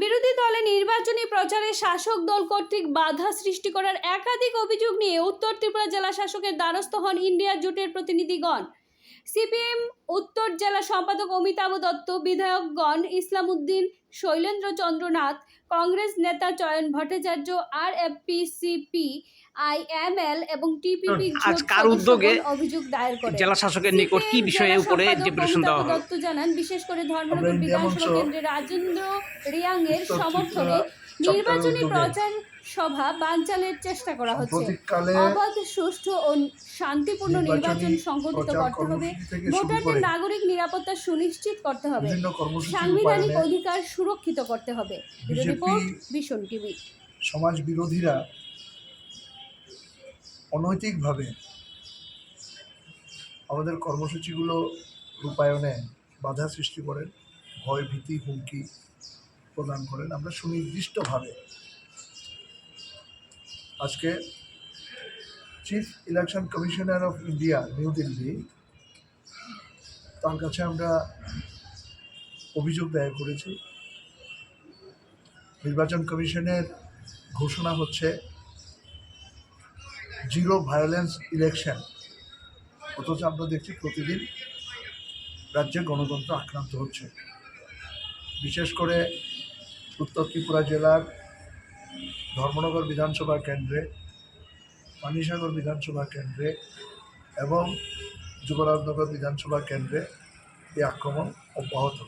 বিরোধী দলে নির্বাচনী প্রচারে শাসক দল কর্তৃক বাধা সৃষ্টি করার একাধিক অভিযোগ নিয়ে উত্তর ত্রিপুরা জেলা শাসকের দ্বারস্থ হন ইন্ডিয়া জোটের প্রতিনিধিগণ। সিপিএম উত্তর জেলা সম্পাদক অমিতাভ দত্ত, বিধায়কগণ ইসলাম উদ্দিন, শৈলেন্দ্র চন্দ্রনাথ, কংগ্রেস নেতা চয়ন ভট্টাচার্য, আরএফপিসিপি, আইএমএল এবং টিপিপি অভিযোগ দায়ের করেন। জেলা শাসকের নিকট কি বিষয়ের উপরে ডেপুটেশন দেওয়া হয়? দত্ত জানান, বিশেষ করে ধর্মনগর বিধানসভা কেন্দ্রের রাজেন্দ্র রিয়াং এর সমর্থনে নির্বাচনী প্রচার সভা বানচালের চেষ্টা করা হচ্ছে। অবাধ, সুষ্ঠু ও শান্তিপূর্ণ নির্বাচন সংগঠিত করতে হবে। ভোটারদের নাগরিক নিরাপত্তা সুনিশ্চিত করতে হবে। সাংবিধানিক অধিকার সুরক্ষিত করতে হবে। Report vision TV. সমাজ বিরোধীরা অনৈতিকভাবে আমাদের কর্মসূচিগুলো রূপায়ণে বাধা সৃষ্টি করেন, ভয়, ভীতি, হুমকি প্রদান করেন। আমরা সুনির্দিষ্টভাবে আজকে chief election commissioner of India new Delhi, তার কাছে আমরা অভিযোগ দায়ের করেছি। নির্বাচন কমিশনের ঘোষণা হচ্ছে জিরো ভায়োলেন্স ইলেকশন, অথচ আমরা দেখছি প্রতিদিন রাজ্যে গণতন্ত্র আক্রান্ত হচ্ছে। বিশেষ করে উত্তর ত্রিপুরা জেলার ধর্মনগর বিধানসভা কেন্দ্রে, পানিসাগর বিধানসভা কেন্দ্রে এবং যুবরাজনগর বিধানসভা কেন্দ্রে এই আক্রমণ অব্যাহত।